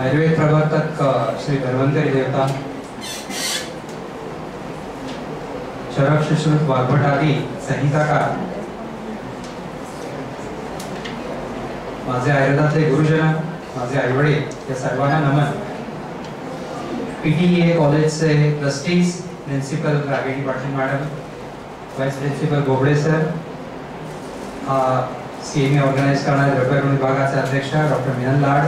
आयुर्वेद प्रवर्तक श्री धन्वंतरी देवता, चरक सुश्रुत वाग्भटादी संहिताकार, माझे आयुर्वेदातले गुरुजन, माझे आईवडील या सर्वांना नमन. PTEA कॉलेजचे trustees, principal Ragini Patil madam, vice principal Gobade sir, CME organise करणारे द्रव्यगुण विभागाचे अध्यक्ष डॉक्टर मिलन लाड,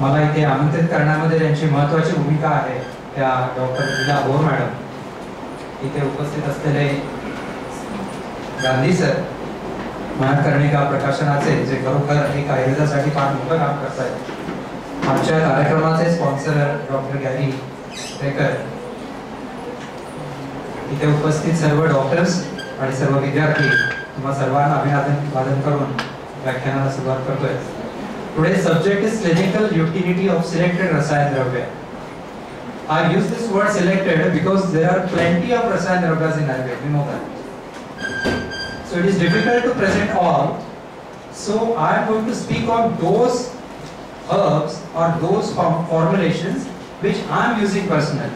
मला इथे आमंत्रित करण्यामध्ये ज्यांची महत्त्वाची भूमिका आहे त्या डॉक्टर लीला बोर मॅडम, इथे उपस्थित असलेले गांधी सर, मनकर्णिका प्रकाशनाचे जे खरोखर एक आयुर्वेदासाठी फार मोठं काम करतायत. आमच्या कार्यक्रमाचे स्पॉन्सर डॉक्टर गॅरी रेकर, इथे उपस्थित सर्व डॉक्टर्स आणि सर्व विद्यार्थी, तुम्हा सर्वांना अभिवादन करून व्याख्यानाला सुरुवात करतोय. Today's subject is clinical utility of selected rasayan dravya. I use this word selected because there are plenty of rasayan dravyas in Ayurveda. We know that. So it is difficult to present all. So I am going to speak on those herbs or those formulations which I am using personally.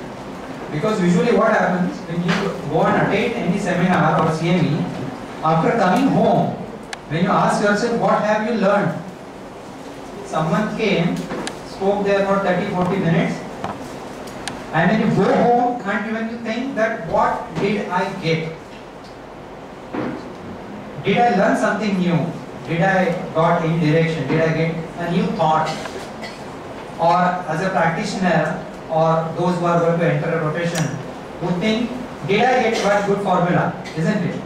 Because usually what happens when you go and attend any seminar or CME, after coming home, when you ask yourself what have you learned, someone came, spoke there for 30-40 minutes, and when you go home and when you think that what did I get? Did I learn something new? Did I got in direction? Did I get a new thought? Or as a practitioner or those who are going to enter a rotation would think, did I get one good formula? Isn't it?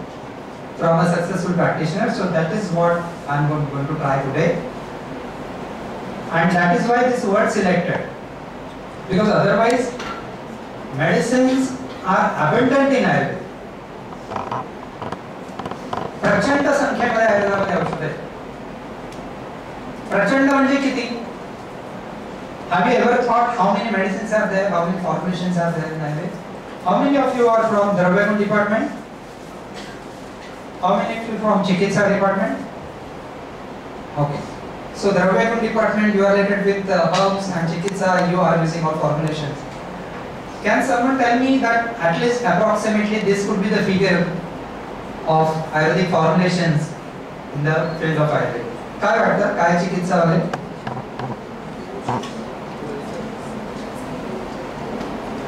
From a successful practitioner. So that is what I am going to try today. And that is why this word selected, because otherwise medicines are abundant in Ayurveda. प्रचंड संख्येमध्ये आयुर्वेदामध्ये औषध आहेत. प्रचंड म्हणजे किती? Have you ever thought how many medicines are there, how many formulations are there in Ayurveda? How many of you are from Dravya Gun department? How many of you from Chikitsa department? Okay. So Dravya Gun department, you are related with herbs, and Chikitsa, you are using all formulations. Can someone tell me that at least approximately this could be the figure of Ayurvedic formulations in the field of Ayurveda? काय वाटतं? काय चिकित्सा वाले?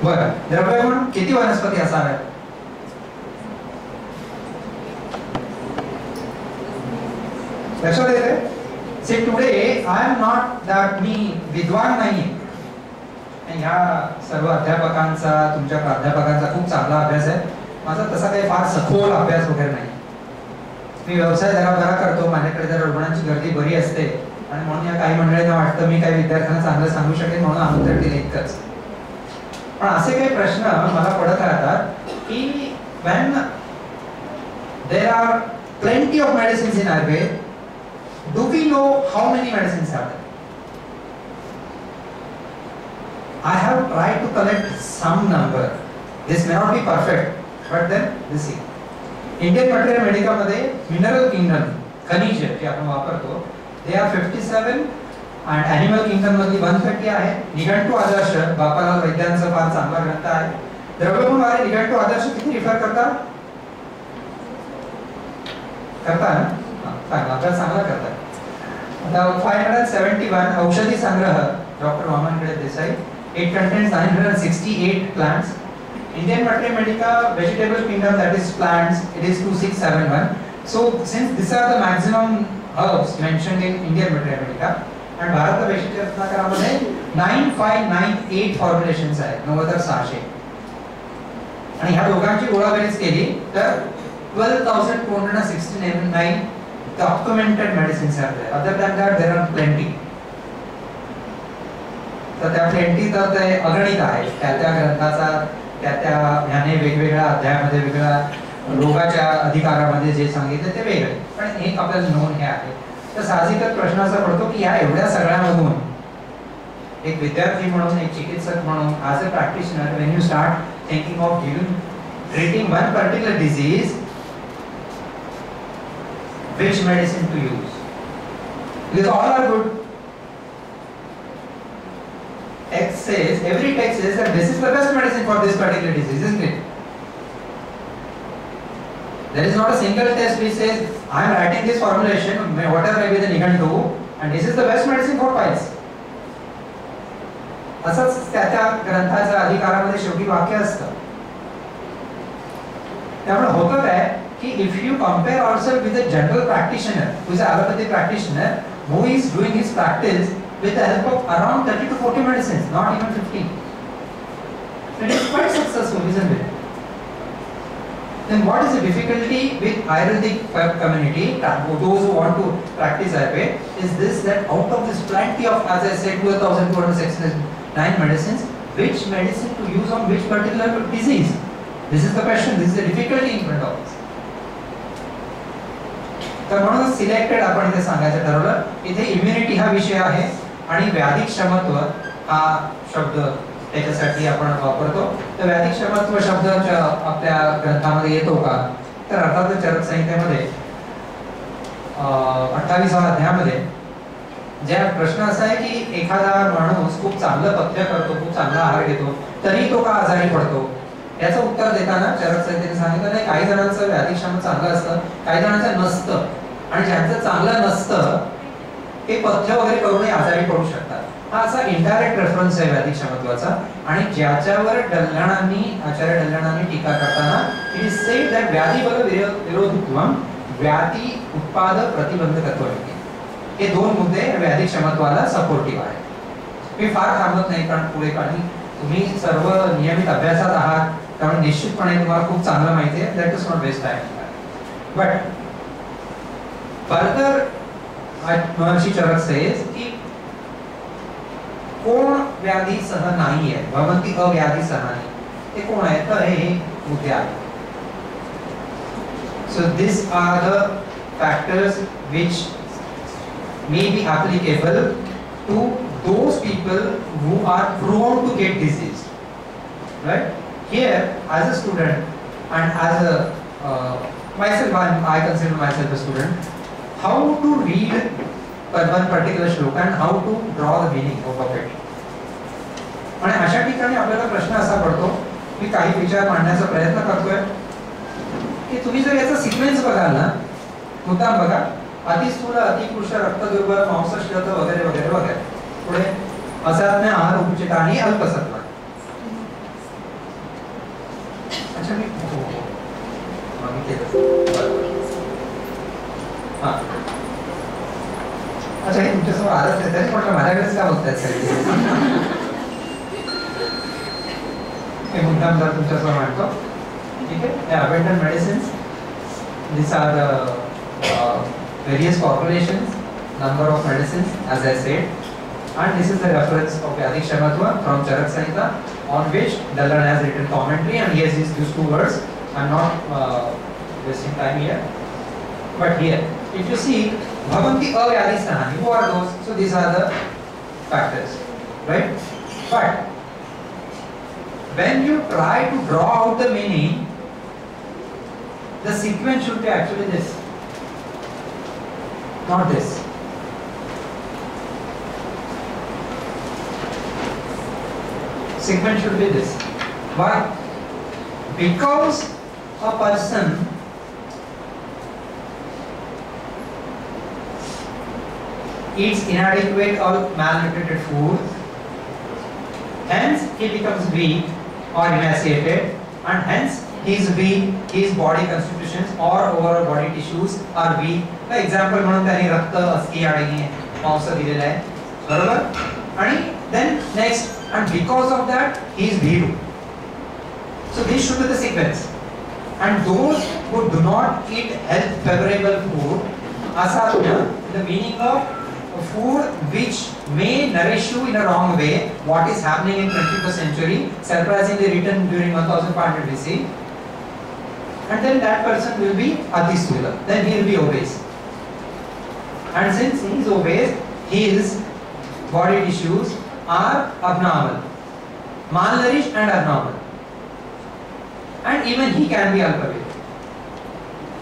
बरं, द्रव्य गुण किती वनस्पती असाव्यात? लक्षात येते? See, today I am not that मी विद्वान नाही. ह्या सर्व अध्यापकांचा, तुमच्या प्राध्यापकांचा खूप चांगला अभ्यास आहे. माझा तसा काही फार सखोल अभ्यास वगैरे नाही. मी व्यवसाय जरा बरा करतो, माझ्याकडे जरा रुग्णांची गर्दी बरी असते आणि म्हणून या काही मंडळींना वाटतं मी काही विद्यार्थ्यांना चांगलं सांगू शकेन म्हणून आमंत्रण दिले इतकंच. पण असे काही प्रश्न मला पडत राहतात की when there are plenty of medicines in Ayurveda, do we know how many medicines are there? I have tried to collect some number. This may not be perfect, but then this is. Indian Material Medica मध्ये Mineral Kingdom, खनिज जे आपण वापरतो, they are 57 and Animal Kingdom मध्ये 130 आहे. निघंटू आदर्श बापालाल वैद्यांचा फार चांगला ग्रंथ आहे. द्रव्यगुण वाले निघंटू आदर्श किती रिफर करतात? करता ना? चांगला चांगला करतात. आता 571 औषधी संग्रह doctor वामनकडे Desai. It contains 968 plants. Indian Material Medica Vegetable Kingdom, that is plants, it is 2671. So since these are the maximum herbs mentioned in Indian Material Medica, and Bharat वैशिष्ट्य रत्नाकरामध्ये 9598 फॉर्म्युलेशन्स आहेत, 9600. आणि ह्या दोघांची गोळाबेरीज केली तर 12,469 documented medicines are there. Other than that, there are plenty. तर त्या plenty तर ते अगणित आहे. त्या ग्रंथाचा त्या ह्याने वेगवेगळ्या अध्यायामध्ये वेगळ्या रोगाच्या अधिकारामध्ये जे सांगितले ते वेगळे. पण एक आपल्याला नोंद हे आहे. तर साहजिकच प्रश्न असा पडतो की ह्या एवढ्या सगळ्यामधून एक विद्यार्थी म्हणून, एक चिकित्सक म्हणून, as a practitioner, when you start thinking of treating one particular disease, which medicine to use? Because all are good. text says, every text says that this is the best medicine for this particular disease, isn't it? There is not a single test which says, I am writing this formulation, whatever may be the Nigantu, and this is the best medicine for piles. असंच त्या ग्रंथाच्या अधिकारामध्ये शेवटी वाक्य असतं. त्यामुळे होतं काय की if you compare ourselves with a general practitioner who is an allopathic practitioner who is doing his practice with the help of around 30 to 40 medicines, not even 50, it is quite successful, isn't it? Then what is the difficulty with Ayurvedic community, those who want to practice Ayurveda, is this, that out of this plenty of, as I said, 2269 medicines, which medicine to use on which particular disease? This is the question, this is the difficulty in front of us. तर म्हणून selected आपण इथे सांगायचं ठरवलं. इथे immunity हा विषय आहे आणि व्याधिक्षमत्व हा शब्द त्याच्यासाठी आपण वापरतो. तर व्याधिक्षमत्व शब्द आपल्या ग्रंथामध्ये येतो का? तर अर्थात चरक संहितेमध्ये 28व्या अध्यायामध्ये ज्या प्रश्न असा आहे की एखादा माणूस खूप चांगलं पथ्य करतो, खूप चांगला आहार घेतो, तरी तो का आजारी पडतो, याचं उत्तर देताना चरक संहितेने सांगितलं नाही काही जणांचं व्याधिक्षम चांगलं असतं, काही जणांचं नसतं, आणि ज्यांचं चांगलं नसतं ते पथ्य वगैरे करूनही आजारी पडू शकतात. हा असा इनडायरेक्ट रेफरन्स आहे व्याधिक्षमत्वाचा. आणि ज्याच्यावर डल्लाणांनी, आचार्य डल्लाणांनी टीका करताना इट इज सेड दॅट व्याधी बल विरोधित्वम व्याधी उत्पाद प्रतिबंधकत्व, हे दोन मुद्दे व्याधिक्षमत्वाला सपोर्टिव्ह आहेत. मी फार थांबत नाही कारण पुढे काही तुम्ही सर्व नियमित अभ्यासात आहात त्यामुळे निश्चितपणे तुम्हाला खूप चांगलं माहिती आहे. That is not waste time. But further Maharshi Charak says की कोण व्याधी सह नाही आहे, भवंती अव्याधी सहनी, ते कोण आहे? तर हे मुद्दे आहेत. So this are the factors which may be applicable to those people who are prone to get disease, right? Here as a student and as a myself, I consider myself a student, how to read one particular shloka and how to draw the meaning of it. आणि अशा ठिकाणी आपल्याला प्रश्न असा पडतो, मी काही विचार मांडण्याचा प्रयत्न करतोय की तुम्ही जर याचा सिक्वेन्स बघाल ना, मुद्दाम बघा, अतिस्थूल, अतिकृश, रक्तदुर्बल, मांसश्लेत वगैरे वगैरे वगैरे, पुढे असात्म्य, आहार उपचित आणि अल्पसत्व. अच्छा मी हां अच्छा हे तुमच्यासमोर आलंच आहे, तरी म्हटलं माझ्याकडेच का बघतायत सगळे. हे मुद्दाम जर तुमच्यासमोर मांडतो. ठीक आहे. Abundant medicines, these are the various formulations, number of medicines as I said, and this is the reference of Vyadhikshamatva from Charak Samhita, on which Dallan has written commentary, and he has used two words. I am not wasting time here, but here if you see bhavanti avyadhi sahani, who are those? So these are the factors, right? But when you try to draw out the meaning, the sequence should be actually this, not this. Sequence should be this. Why? Because a person eats inadequate or malnutrited food, hence he becomes weak or emaciated, and hence he is weak, his body constitutions or overall body tissues are weak. For example, म्हणून त्यांनी रक्त, अस्थि आणि मांस दिलेलं आहे, बरोबर? आणि then next, and because of that he is bhiru. So this should be the sequence. And those who do not eat health favorable food, asatya, the meaning of food which may nourish you in a wrong way, what is happening in 21st century, surprisingly written during 1500 BC, and then that person will be atisthula, then he will be obese. And since he is obese, his body tissues are abnormal, malnourished and abnormal, and even he can be alphabet,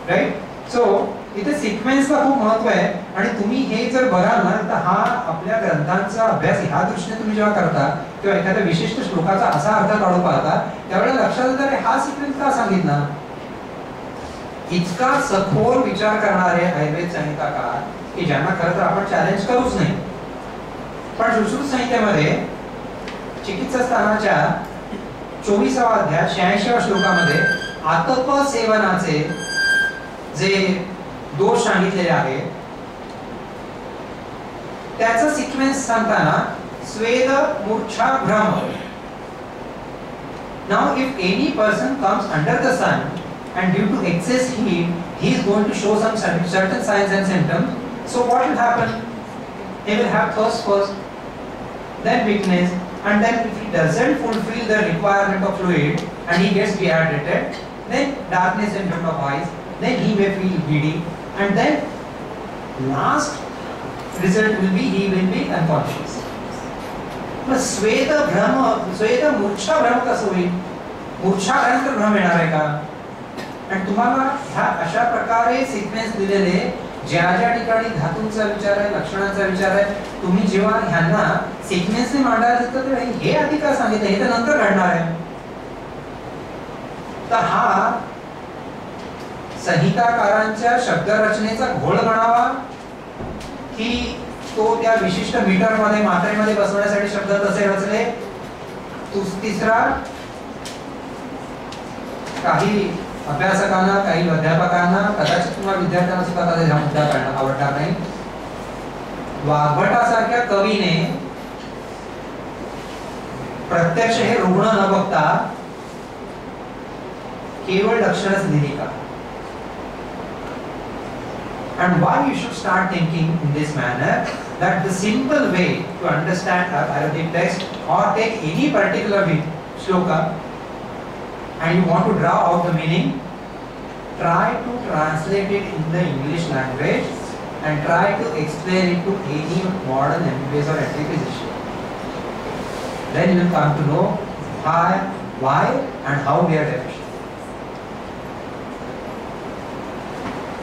right? So इथे सिक्वेन्सला खूप महत्व आहे आणि तुम्ही हे जर बघाल ना तर हा आपल्या ग्रंथांचा अभ्यास ह्या दृष्टीने तुम्ही जेव्हा करता किंवा एखाद्या विशिष्ट श्लोकाचा असा अर्थ काढून पाहता त्यावेळेला लक्षात येतं हा सिक्वेन्स का सांगितला. इतका सखोल विचार करणारे आयुर्वेद संहिताकार की ज्यांना खरं तर आपण चॅलेंज करूच नाही. पण सुश्रुत संहितेमध्ये चिकित्सा स्थानाच्या 24वा अध्याय 86व्या श्लोकामध्ये आतप सेवनाचे जे दोष सांगितलेले आहे त्याचा सिक्वेन्स सांगताना स्वेद मूर्छा भ्रम. Now if any person comes under the sun and due to excess heat he is going to show some certain signs and symptoms, so what will happen? He will have thirst first, then weakness, and then if he doesn't fulfill the requirement of fluid and he gets dehydrated, then darkness in front of eyes, then he may feel giddy, and then last result will be he will be unconscious. मग स्वेद भ्रम, स्वेद मूर्छा भ्रम कसं होईल? मूर्छा भ्रम भ्रम येणार आहे का? आणि तुम्हाला ह्या अशा प्रकारे सिक्वेन्स दिलेले ज्या ज्या ठिकाणी धातूंचा विचार आहे, लक्षणांचा विचार आहे, तुम्ही जेव्हा ह्यांना सिक्वेन्सने मांडायला देता तेव्हा हे आधी का सांगितलं, हे तर नंतर घडणार आहे. तर हा संहिताकारांच्या शब्दरचनेचा घोळ म्हणावा की तो त्या विशिष्ट मीटर मध्ये मात्रेमध्ये बसवण्यासाठी शब्द तसे रचले. तिसरा, काही अभ्यासकांना, काही अध्यापकांना, कदाचित तुम्हाला विद्यार्थ्यांना सुद्धा त्याचा मुद्दा काढणं आवडणार नाही. वाघभटासारख्या कवीने प्रत्यक्ष हे रुग्ण न बघता केवळ लक्षणच लिहिली का? And why you should start thinking in this manner, that the simple way to understand Arabic text or take any particular shloka and you want to draw out the meaning, try to translate it in the English language and try to explain it to any modern MBBS or MD physician. Then you will come to know why and how we are deficient.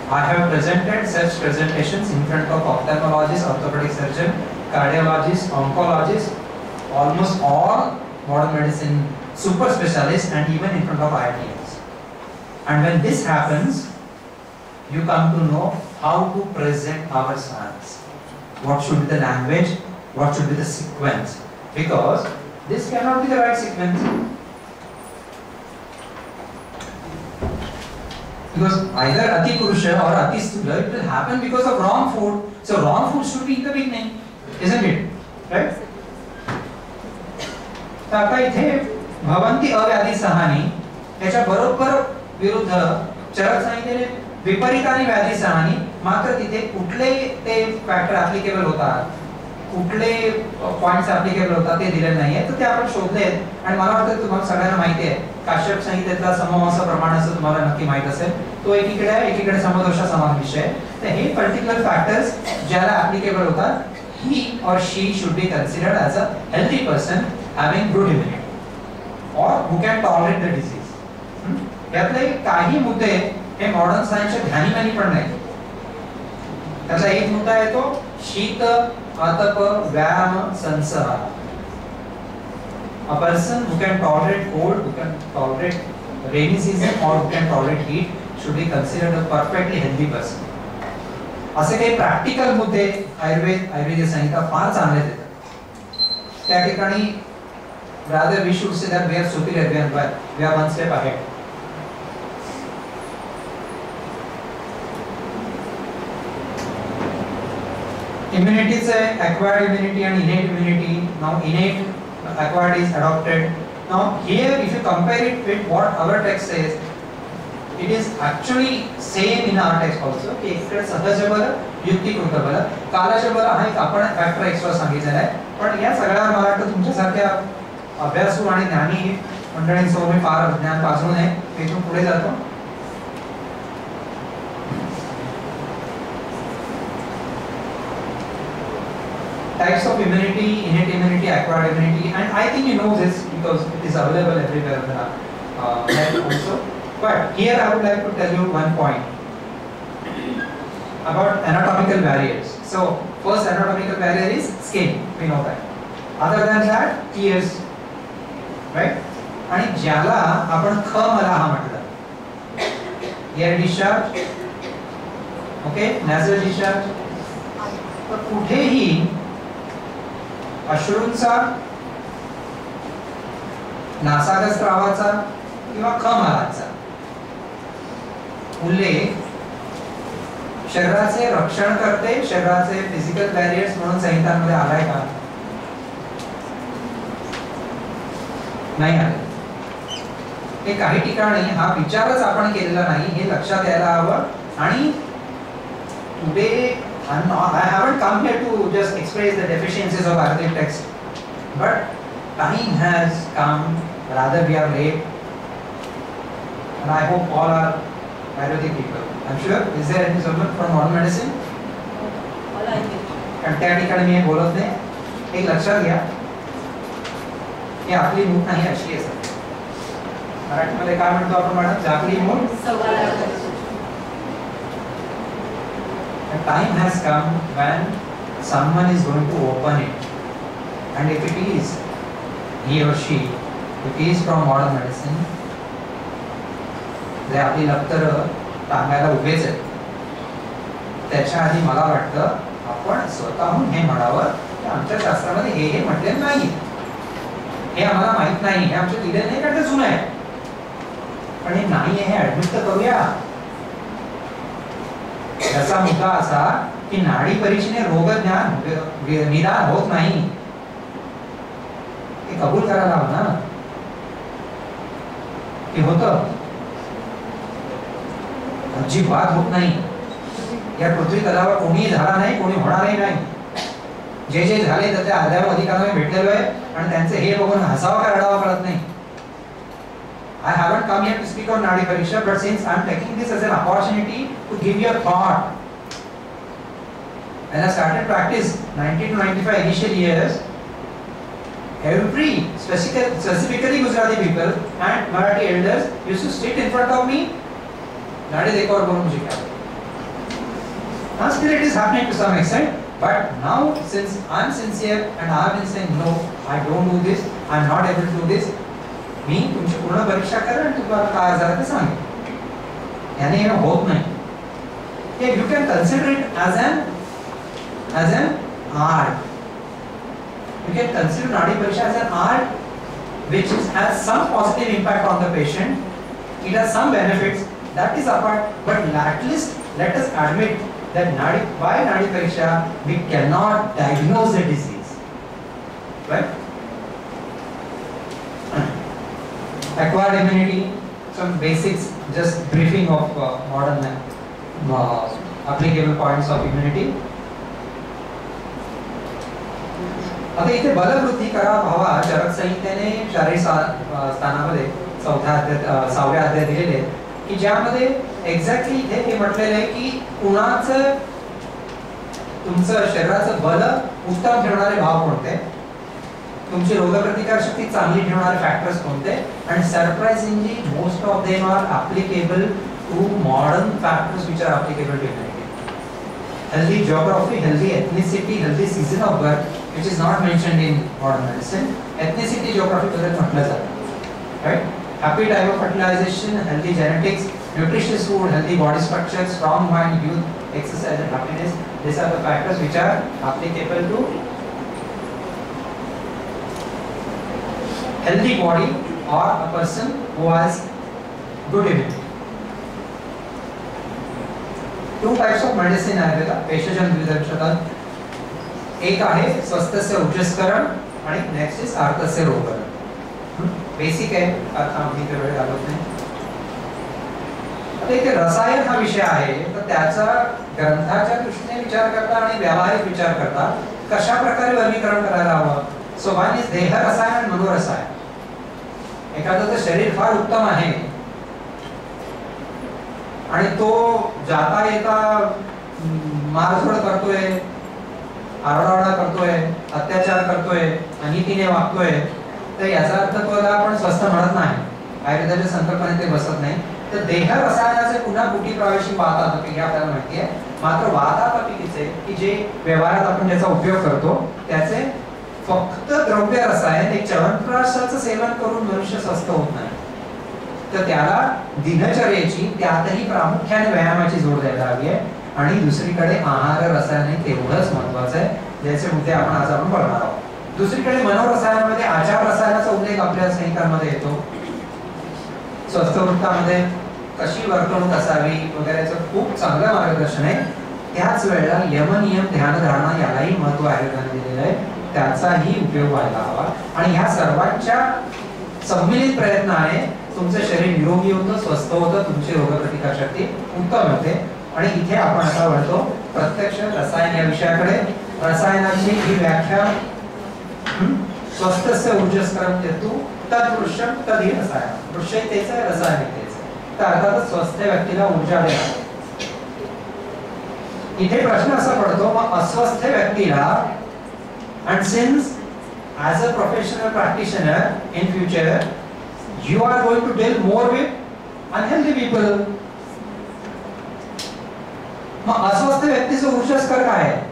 I have presented such presentations in front of ophthalmologists, orthopedic surgeon, cardiologists, oncologists, almost all modern medicine super specialists, and even in front of IITs. And when this happens, you come to know how to present our science. What should be the language? What should be the sequence? Because this cannot be the right sequence. Because either Ati Purusha or Ati Stula, it will happen because of wrong food. So wrong food should be in the beginning, isn't it? Right? तर आता इथे भवंती अव्याधी सहानी याच्या बरोबर विरुद्ध चरक संहितेने विपरीताने व्याधी सहानी, मात्र तिथे कुठले ते फॅक्टर ऍप्लिकेबल होतात, कुठले पॉइंट्स ऍप्लिकेबल होतात ते दिलेले नाहीये. तर ते आपण शोधलेत आणि मला वाटतं तुम्हाला सगळ्यांना माहिती आहे काश्यप संहितेतला समवंश प्रमाण असं तुम्हाला नक्की माहित असेल. तो एकीकडे आहे, एकीकडे समदोषा समान विषय. तर हे पर्टिक्युलर फॅक्टर्स ज्याला ऍप्लिकेबल होतात, he or she should be considered as a healthy person having good immunity or who can tolerate the disease. यातले काही मुद्दे हे मॉडर्न सायन्सच्या ध्यानीमानी पण नाही. त्याचा एक मुद्दा येतो शीत, आतप, व्यायाम, संसर्ग. A person who can tolerate cold, who can tolerate rainy season or who can tolerate heat should be considered a perfectly healthy person. असे काही प्रॅक्टिकल मुद्दे आयुर्वेद संहिता फार चांगले देतात. त्या ठिकाणी rather we should say that we are superior, we are one step ahead. Immunity is acquired immunity and innate immunity. Now innate, acquired is adopted. Now here if you compare it with what our text says, it is actually same in our text also. की इकडे सहज बल, युक्तिकृत बल, कालश बल हा एक आपण factor extra सांगितलेला आहे. पण या सगळ्यावर मला वाटतं तुमच्यासारख्या अभ्यासू आणि ज्ञानी मंडळींसोबत मी फार ज्ञान पाजून आहे. इथून पुढे जातो. Types of immunity, innate immunity, acquired immunity, and I think you know this because it is available everywhere on the net also. But here I would like to tell you one point. about anatomical barriers. So first anatomical barrier is skin, we know that. Other than that, ears, right? आणि ज्याला आपण ख मला हा म्हटलं, air discharge, okay, नॅझल discharge. तर कुठेही अश्रूंचा, नासागत स्रावाचा किंवा ख मलाचा उल्लेख शरीराचे रक्षण करते, शरीराचे फिजिकल बॅरियर्स म्हणून संहितांमध्ये आलाय का? नाही आले. हे काही ठिकाणी हा विचारच आपण केलेला नाही, हे लक्षात यायला हवं. आणि today I haven't come here to just express the deficiencies of Arabic text, but time has come, rather we are late, and I hope all are Ayurvedic people. I'm sure. Is there any someone from modern medicine? All Ayurvedic. कारण त्या ठिकाणी मी बोलत नाही. एक लक्षात घ्या, ही आपली मूठ नाही अशी असते. मराठीमध्ये काय म्हणतो आपण मॅडम? जागली मूठ. The time has come when someone is going to open it, and if it is he or she, if he is from modern medicine, जे आपली लक्तर टांगायला उभेच आहेत, त्याच्या आधी मला वाटतं आपण स्वतःहून हे म्हणावं की आमच्या शास्त्रामध्ये हे म्हटले नाही, हे आम्हाला माहित नाही, हे आमच्या दिले नाही कारण ते जुनं आहे, पण हे नाही हे ऍडमिट तर करूया. त्याचा मुद्दा असा की नाडी परीक्षेने रोगज्ञान निदान होत नाही, हे कबूल करायला हवं ना की होतं. अजिबात होत नाही. या पृथ्वी तलावर कोणी झाला नाही, कोणी होणारही नाही. जे जे झाले तर त्या आधार अधिकाऱ्यांना भेटलेलो आहे आणि त्यांचे हे बघून हसावं का रडावं कळत नाही. I haven't come here to speak on Nadi Pariksha, but since I'm taking this as an opportunity to give you a thought. When I started practice 90 to 95 initial years, every specifically Gujarati people and Marathi elders used to sit in front of me. Nadi dekho aur bolo mujhe kya. Now still it is happening to some extent, but now since I'm sincere and I have been saying no, I don't do this, I'm not able to do this. मी तुमची पूर्ण परीक्षा करेन आणि तुम्हाला काय आजार ते सांगेन. याने हे होत नाही. You can consider it as an art. You can consider Nadi Pariksha as an art which has some positive impact on the patient. It has some benefits, that is apart, but at least let us admit that by Nadi Pariksha we cannot diagnose the disease. Right? Acquired immunity, some basics, just briefing of modern applicable points of immunity. आता इथे बलवृद्धी करा भावा चरक संहितेने शारीरिक स्थानामध्ये 6व्या अध्याय दिलेले की ज्यामध्ये exactly इथे हे म्हटलेलं आहे की कुणाचं तुमचं शरीराचं बल उत्तम ठेवणारे भाव कोणते, तुमची रोगप्रतिकार शक्ती चांगली ठेवणारे फॅक्टर्स कोणते, आणि surprisingly most of them are applicable to modern factors which are applicable to humanity. Healthy geography, healthy ethnicity, healthy season of birth which is not mentioned in modern medicine. Ethnicity, geography बद्दल म्हटलं जातं, right? Happy type of fertilization, healthy genetics, nutritious food, healthy body structure, strong mind, youth, exercise and happiness. These are the factors which are applicable to healthy body or a person who has good immunity. Two types of medicine आहे, पेशजन द्विदशतात. एक आहे स्वस्थस्य उच्चस्करण आणि next is अर्थस्य रोगकरण. Basic आहे, अर्थ आम्ही इथे वेळ घालवत नाही. आता इथे रसायन हा विषय आहे, तर त्याचा ग्रंथाच्या दृष्टीने विचार करता आणि व्यावहारिक विचार करता कशा प्रकारे वर्गीकरण करायला हवं. सो वन इज देह रसायन आणि मनोरसायन. एखादं शरीर फार उत्तम आहे आणि तो जाता येता मारझोड करतोय, आरडाओरडा करतोय, अत्याचार करतोय, अनितीने वागतोय, तर याचा अर्थ त्याला आपण स्वस्थ म्हणत नाही. आयुर्वेदाच्या संकल्पनेत ते बसत नाही. तर देह रसायनाचे पुन्हा कुठी प्रवेशी पाहतात की आपल्याला माहिती आहे मात्र वातापपित्तीचे की जे व्यवहारात आपण ज्याचा उपयोग करतो त्याचे फक्त द्रव्य रसायन एक च्यवनप्राशाचं सेवन करून मनुष्य स्वस्थ होत नाही, तर त्याला दिनचर्येची त्यातही प्रामुख्याने व्यायामाची जोड द्यायला हवी आहे. आणि दुसरीकडे आहार रसायन तेवढंच महत्वाचं आहे, ज्याचे मुद्दे आपण आज बघणार आहोत. दुसरीकडे मनोरसायनामध्ये आचार रसायनाचा उल्लेख आपल्या संहितांमध्ये येतो. स्वस्थ वृत्तामध्ये कशी वर्तणूक असावी वगैरेचं खूप चांगलं मार्गदर्शन आहे. त्याच वेळेला यमनियम ध्यानधारणा यालाही महत्व आयोगाने दिलेलं आहे, त्याचाही उपयोग व्हायला हवा. आणि ह्या सर्वांच्या सम्मिलित प्रयत्नाने तुमचं शरीर निरोगी होतं, स्वस्थ होतं, तुमची रोगप्रतिकारशक्ती उत्तम होते. आणि इथे आपण आता वळतो प्रत्यक्ष रसायन या विषयाकडे. रसायनाची ही व्याख्या स्वस्थस्य ऊर्जस्करम हेतू तदृश्यम तदी रसायन. वृक्षतेच आहे, रसायनिकतेच आहे. तर अर्थातच स्वस्थ व्यक्तीला ऊर्जा देणार. इथे प्रश्न असा पडतो मग अस्वस्थ व्यक्तीला, and since as a professional practitioner in future you are going to deal more with unhealthy people, मग अस्वस्थ व्यक्तीचं ऊर्जास्कर काय आहे?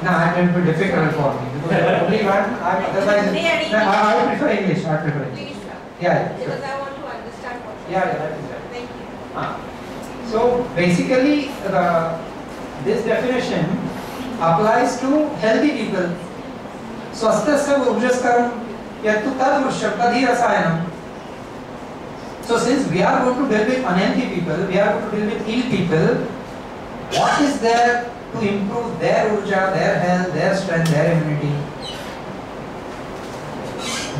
No, it will be difficult for me because only one. Otherwise, I would prefer English. I prefer English. Yeah, because I want to understand what. Yeah, that is right. Thank you. So basically, this definition applies to healthy people. Swasthasya ऊर्जस्करम यत्तु तदृश्यम तदि रसायनम. So since we are going to deal with unhealthy people, we are going to deal with ill people, what is there to improve their urja, their health, their strength, their immunity?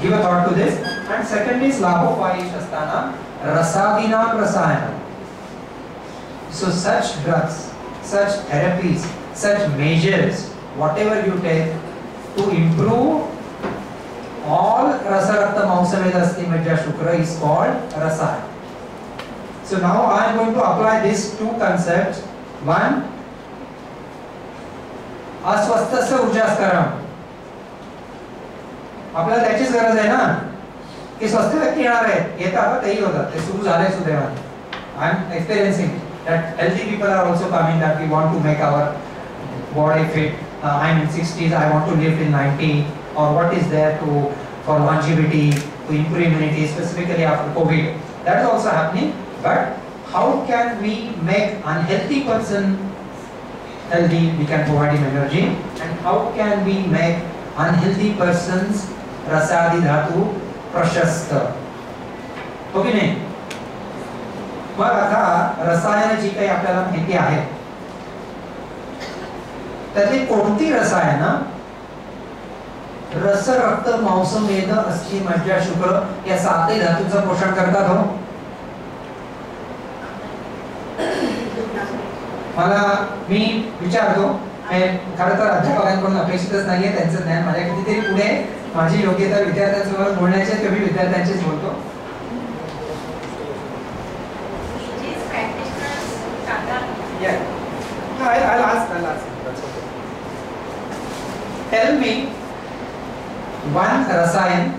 Give a thought to this. And second is labhopayi shastana rasadina rasayana. So such drugs, such therapies, such measures, whatever you take to improve all rasa rakta mausameda asti majja shukra is called rasayana. So now I am going to apply these two concepts. One, अस्वस्थस्य ऊर्जास्करम. आपल्याला त्याचीच गरज आहे ना की स्वस्थ व्यक्ती येणार आहे, येतात तेही होतात, ते सुरू झाले सुदैवाने. I am experiencing that healthy people are also coming that we want to make our body fit. I'm in 60s, I want to live till 90, or what is there to for longevity, to improve immunity, specifically after COVID. That is also happening. But how can we make unhealthy person healthy? We can provide him energy. And how can we make unhealthy persons rasadi dhatu prashasta? Okay, nahi? मग आता रसायन जी काही आपल्याला माहिती आहे त्यातली कोणती रसायन रस रक्त मांस मेद अस्थि मज्जा शुक्र या सातही धातूंचं पोषण करतात हो? मला मी विचारतो, खरं तर अध्यापकांकडून अपेक्षितच नाहीये, त्यांचं ज्ञान माझ्या कितीतरी पुढे, माझी योग्यता विद्यार्थ्यांसोबत बोलण्याची, तर मी विद्यार्थ्यांशीच बोलतो. Yeah. No, I'll ask. That's okay. Tell me one rasayan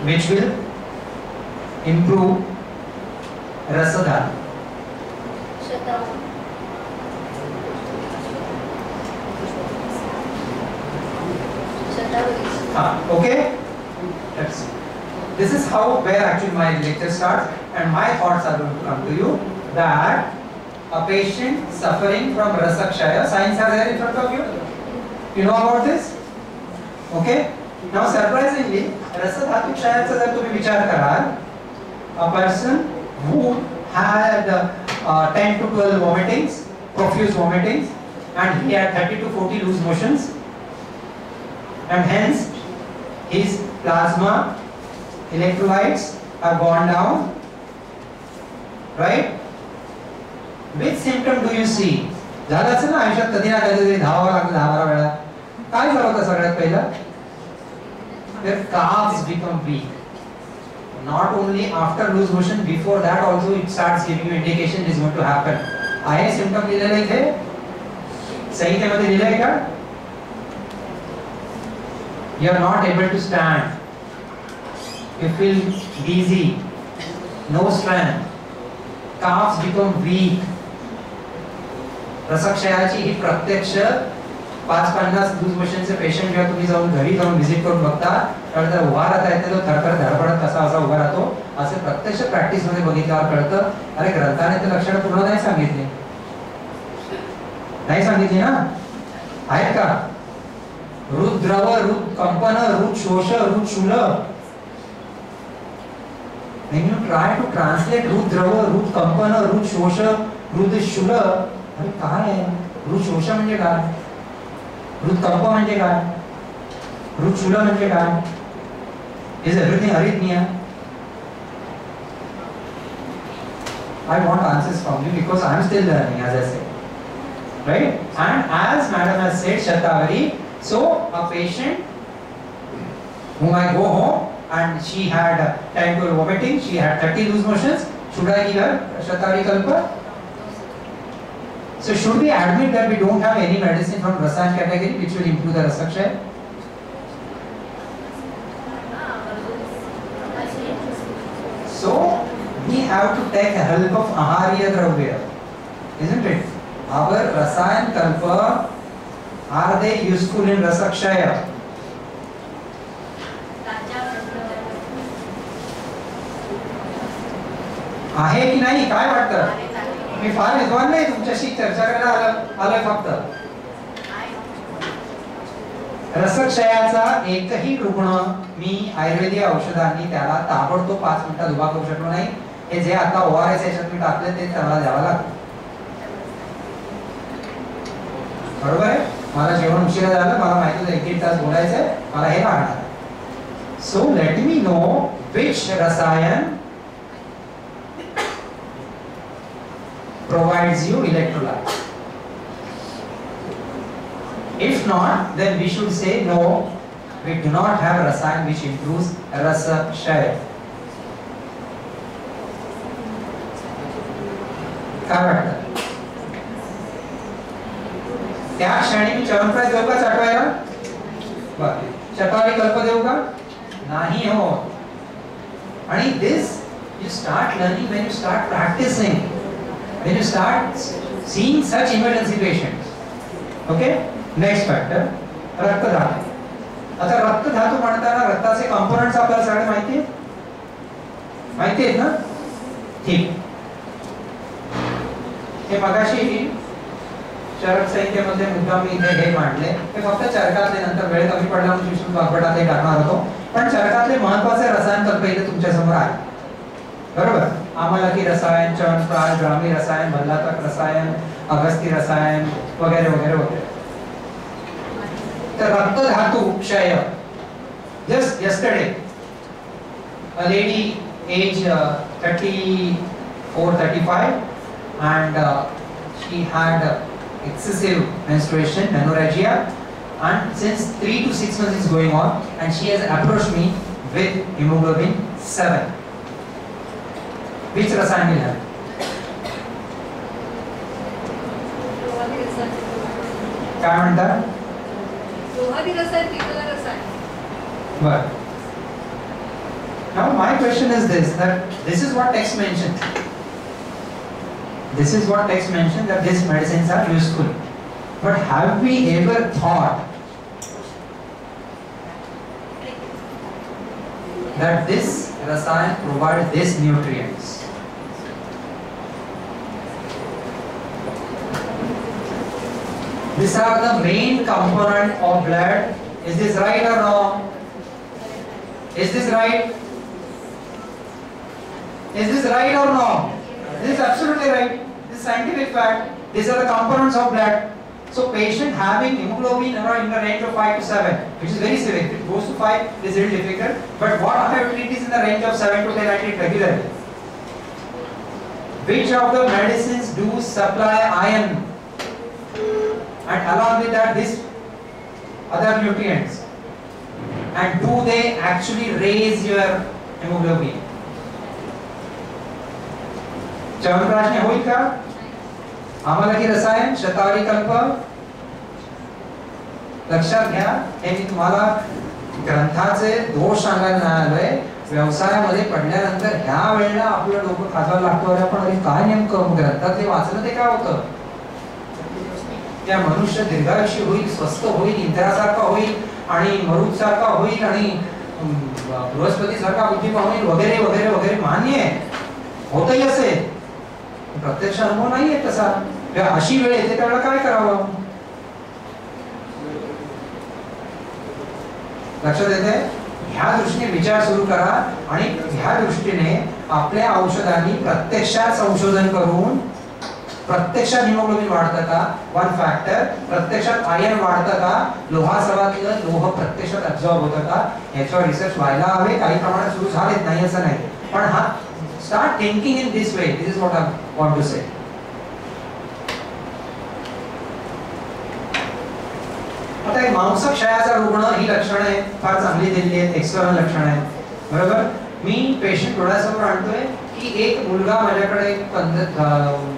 which will improve rasadhan. Okay. Let's see. This is how where actually my lecture starts. And my thoughts are going to come to you that a patient suffering from rasakshaya, signs are there in front of you. You know about this? Okay. Now surprisingly, rasadhatu kshayaचा जर तुम्ही विचार कराल, a person who had 10 to 12 vomitings, profuse vomitings, and he had 30 to 40 loose motions, and hence his plasma electrolytes have gone down. Right? Which symptom do you see? झालंच ना आयुष्यात कधी ना कधी धावावं लागलं 10-12 वेळा. काय झालं होतं सगळ्यात पहिलं? Their calves become weak. Not only after loose motion, before that also it starts giving you indication it is going to happen. आहे symptom दिलेलं इथे? संहितेमध्ये दिलंय का? You are not able to stand. you feel dizzy, no strength, calves become weak. रसक्षयाची ही प्रत्यक्ष 5-50 loose मोशनचे patient जेव्हा तुम्ही जाऊन घरी जाऊन व्हिजिट करून बघता त्यावेळेला त्याला उभा राहता येते, तो थरथर धडपडत कसा असा उभा राहतो, असे प्रत्यक्ष प्रॅक्टिस मध्ये बघितल्यावर कळतं. अरे ग्रंथाने ते लक्षणं पूर्ण नाही सांगितली, नाही सांगितली ना, आहेत का? रुद्रव, रुद कंपन, रुद शोष, रुद शूल. When you try to translate रुद्रव, रुद कंपन, रुद शोष, रुद शूल, अरे काय आहे? रुद शोष म्हणजे काय? रुद कंप म्हणजे काय? रुद शूल म्हणजे काय? Is everything arrhythmia? I want answers from you because I am still learning, as I said. Right? And as Madam has said, Shatavari, so a patient whom I go home and she had time to vomiting, she had 30 loose motions. Should I give her Shatavari Kalpa? So should we admit that we don't have any medicine from Rasayan category which will improve the Rasakshaya? So we have to take the help of Ahariya Dravya, isn't it? Our Rasayan Kalpa, are they useful in Rasakshaya? आहे की नाही, काय वाटतं? मी फार विद्वान नाही, तुमच्याशी चर्चा करायला आलोय फक्त. रसक्षयाचा एकही रुग्ण मी आयुर्वेदिक औषधांनी त्याला ताबडतोब 5 मिनिटात उभा करू शकलो नाही. हे जे आता ORS याच्यात मी टाकले ते त्याला द्यावं लागतं. बरोबर आहे? मला जेवण उशिरा झालं, मला माहिती होतं 1-1 तास बोलायचंय, मला हे लागणार. So let me know which रसायन provides you electrolytes. If not, then we should say no, we do not have rasayan which improves rasakshaya. काय वाटतं? त्या क्षणी मी चवनप्राश देऊ का चाटवायला? बरं, शतावरी कल्प देऊ का? नाही हो. आणि this you start learning when you start practicing. When you start seeing such emergency patients. Okay? Next factor, रक्तधातू. आता रक्तधातू म्हणताना रक्ताचे कंपोनेंट्स आपल्याला सगळे माहिती आहेत? माहिती आहेत ना? ठीक. हे मगाशी चरक संहितेमध्ये मुद्दाम मी इथे हे मांडले, ते फक्त चरकातले, नंतर वेळ कमी पडला म्हणून विष्णू वाग्भटात हे टाकणार होतो, पण चरकातले महत्त्वाचे रसायन कल्प इथे तुमच्या समोर आहे. बरोबर? आम्हाला की रसायन, च्यवनप्राश, ब्राह्मी रसायन, भल्लातक रसायन, अगस्ती रसायन वगैरे वगैरे वगैरे. तर रक्तधातू क्षय. Just yesterday, a lady age 34-35 and she had excessive menstruation, menorrhagia, and since 3 to 6 months is going on, and she has approached me with hemoglobin 7. Which rasayan will help? काय म्हणतात? दोहारी रसायन, त्रिफला रसायन. But now my question is this: that this is what text mentioned. This is what text mentioned, that these medicines are useful. But have we ever thought that this rasayan provides these nutrients? These are the main component of blood. Is this right or wrong? Is this right? Is this right or wrong? This is absolutely right. This is scientific fact. These are the components of blood. So patient having hemoglobin around in the range of 5 to 7, which is very severe. If it goes to 5, it is very difficult. But what I have treated is in the range of 7 to 10, I treat regularly. Which of the medicines do supply iron? And along with that, these other nutrients. And do they actually raise your hemoglobin? Chyawanprash ने होईल का? आम्हाला की रसायन, शतावरी कल्प. लक्षात घ्या, हे मी तुम्हाला ग्रंथाचे दोष सांगायला नाही आलोय, व्यवसायामध्ये पडल्यानंतर ह्या वेळेला आपलं डोकं खाजवायला लागतो, अरे आपण अरे काय नेमकं ग्रंथात ते वाचलं ते काय होतं, त्या मनुष्य दीर्घायुषी होईल, स्वस्थ होईल, इंद्रासारखा होईल आणि मरुत सारखा होईल आणि बृहस्पती सारखा बुद्धिमान होईल वगैरे वगैरे वगैरे, मान्य आहे, होतही असेल, प्रत्यक्ष अनुभव नाहीये तसा. तेव्हा अशी वेळ येते त्यावेळेला काय करावं, लक्षात येते. ह्या दृष्टीने विचार सुरू करा आणि ह्या दृष्टीने आपल्या औषधांनी प्रत्यक्षात संशोधन करून प्रत्यक्षात हिमोग्लोबिन वाढतं का, वन फॅक्टर, प्रत्यक्षात आयर्न वाढतं का, लोहासर्वातलं लोह प्रत्यक्षात ऍब्सॉर्ब होतं का, याच्यावर रिसर्च व्हायला हवे. काही प्रमाणात सुरू झालेत, नाही असं नाही, पण हा start thinking in this way. This is what I want to say. आता एक मांसक्षयाचा रुग्ण, ही लक्षणे फार चांगली दिलेली आहेत, एक्सटर्नल लक्षणं आहेत, बरोबर. मी पेशंट डोळ्यासमोर आणतोय की एक मुलगा माझ्याकडे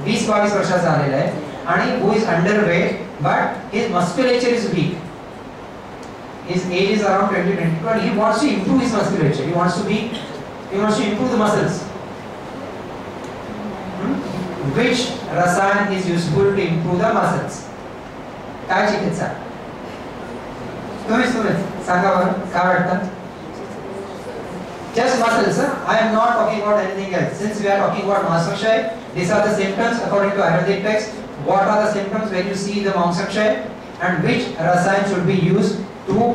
20-22 वर्षाचा आलेला आहे आणि who is underweight but his musculature is weak. His age is around 20-22 and he wants to improve his musculature. He wants to improve the muscles. Which rasayan is useful to improve the muscles? काय चिकित्सा? तुम्ही सांगा बरं, काय वाटतं? Just muscles, sir. I am not talking about anything else. Since we are talking about Masakshay, these are the symptoms according to Ayurvedic text. What are the symptoms when you see the Masakshay, and which rasayan should be used to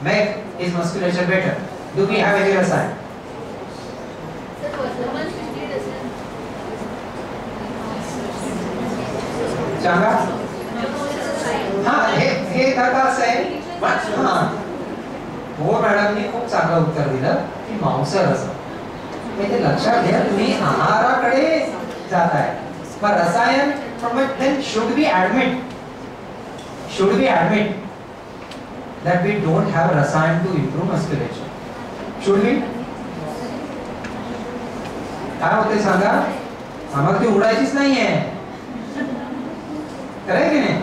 make his musculature better? Do we have any rasayan? Sir, Vardaman Shruti rasayan. सांगा. हाँ, हे दादा असं आहे. हाँ. हो मॅडमनी खूप चांगलं उत्तर दिलं की मांसरस. म्हणजे लक्षात घ्या, तुम्ही आहाराकडे जाताय, पण रसायन then should we admit that we don't have rasayan to improve musculature? Should we? काय होते सांगा, आम्हाला ती उडायचीच नाहीये, खरंय की नाही.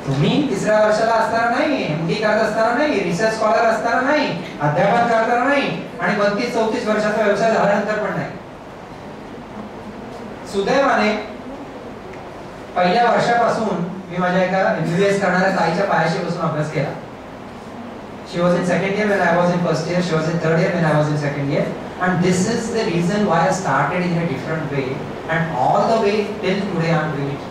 तुम्ही तिसऱ्या वर्षाला असताना नाही, एमडी करत असताना नाही, रिसर्च स्कॉलर असताना नाही, अध्यापन करताना नाही आणि 32-34 वर्षाचा व्यवसाय झाल्यानंतर पण नाही. सुदैवाने पहिल्या वर्षापासून मी माझ्या एका MBBS करणाऱ्या ताईच्या पायाशी बसून अभ्यास केला. She was in second year when I was in first year. She was in third year when I was in second year. And this is the reason why I started in a different way. And all the way till today I am doing it.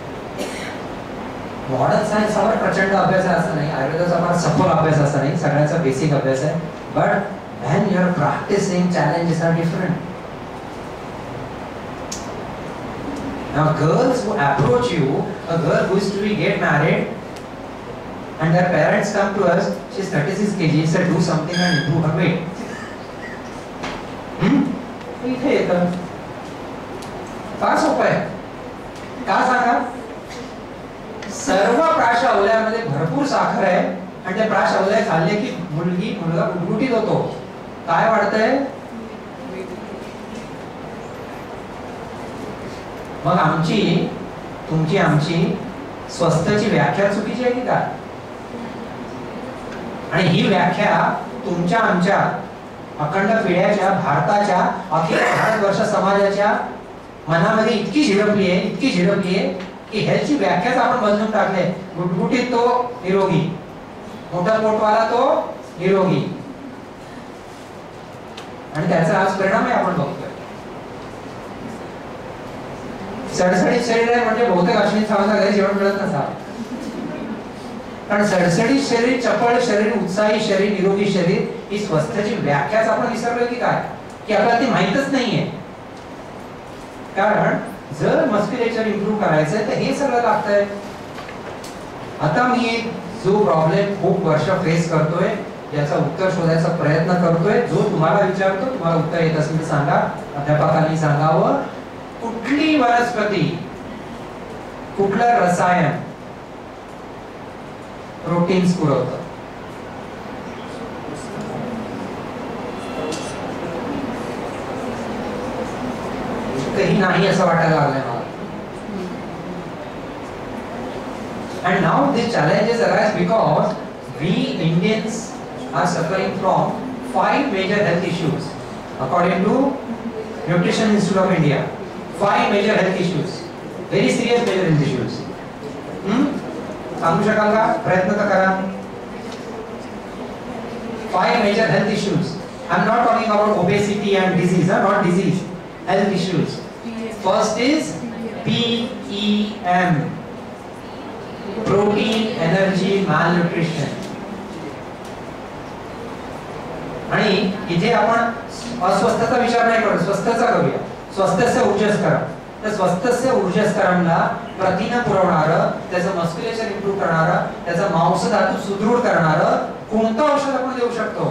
Modern science हा प्रचंड अभ्यास आहे असं नाही, आयुर्वेदाचा फार सखोल अभ्यास असा नाही, सगळ्यांचा बेसिक अभ्यास आहे. But when you are practising, challenges are different. Now girls who approach you, a girl who is to get married and their parents come to us, she is 36 kg, said do something and improve her weight. इथे येतं फार सोपं आहे. का सांगा, सर्व प्राशावल्यामध्ये भरपूर साखर आहे आणि त्या प्राशावल्या खाल्ले की मुलगा गुटगुटीत होतो. काय वाढतंय मग आमची स्वस्थची व्याख्या चुकीची आहे की काय? आणि ही व्याख्या तुमच्या आमच्या अखंड पिढ्याच्या भारताच्या अखिल भारतवर्ष समाजाच्या मनामध्ये इतकी झिरपली आहे की हेल्थची व्याख्याच आपण बदलून टाकले. गुटगुटीत तो निरोगी, मोठा पोटवाला तो निरोगी, आणि त्याचा आज परिणाम आहे आपण बघतोय. सडसडीत शरीर आहे म्हणजे बहुतेक अश्विनी सावंतला घरी जेवण मिळत नसावं. कारण सडसडीत शरीर, चपळ शरीर, उत्साही शरीर, निरोगी शरीर ही स्वस्थची व्याख्याच आपण विसरलोय की काय, की आपल्याला ती माहितच नाहीये. कारण जर मस्क्युलेचर इम्प्रूव्ह करायचंय तर हे सगळं लागतंय. आता मी एक जो प्रॉब्लेम खूप वर्ष फेस करतोय, याचा उत्तर शोधायचा प्रयत्न करतोय, जो तुम्हाला विचारतो, तुम्हाला उत्तर येत असेल तर सांगा, अध्यापकांनी सांगावं. कुठली वनस्पती, कुठलं रसायन प्रोटीन्स पुरवतं? काही नाही असं वाटायला लागलंय मला. And now these challenges arise because we Indians are suffering from 5 major health issues. according to Nutrition Institute of India. 5 major health issues, very serious major health issues. सांगू शकाल का? प्रयत्न तर करा. 5 major health issues. I'm not talking about obesity and disease, not disease. Health issues. First is PEM, protein energy malnutrition. आणि इथे आपण अस्वस्थता विचार नाही करू, स्वस्थचा करूया. स्वस्थस्य ऊर्जस्करम. तर स्वस्थस्य ऊर्जस्करमला प्रथिन पुरवणारं, त्याचं मस्क्युलेचर इंप्रूव्ह करणारं, त्याचा मांस धातू सुदृढ करणारं कोणतं औषध आपण देऊ शकतो?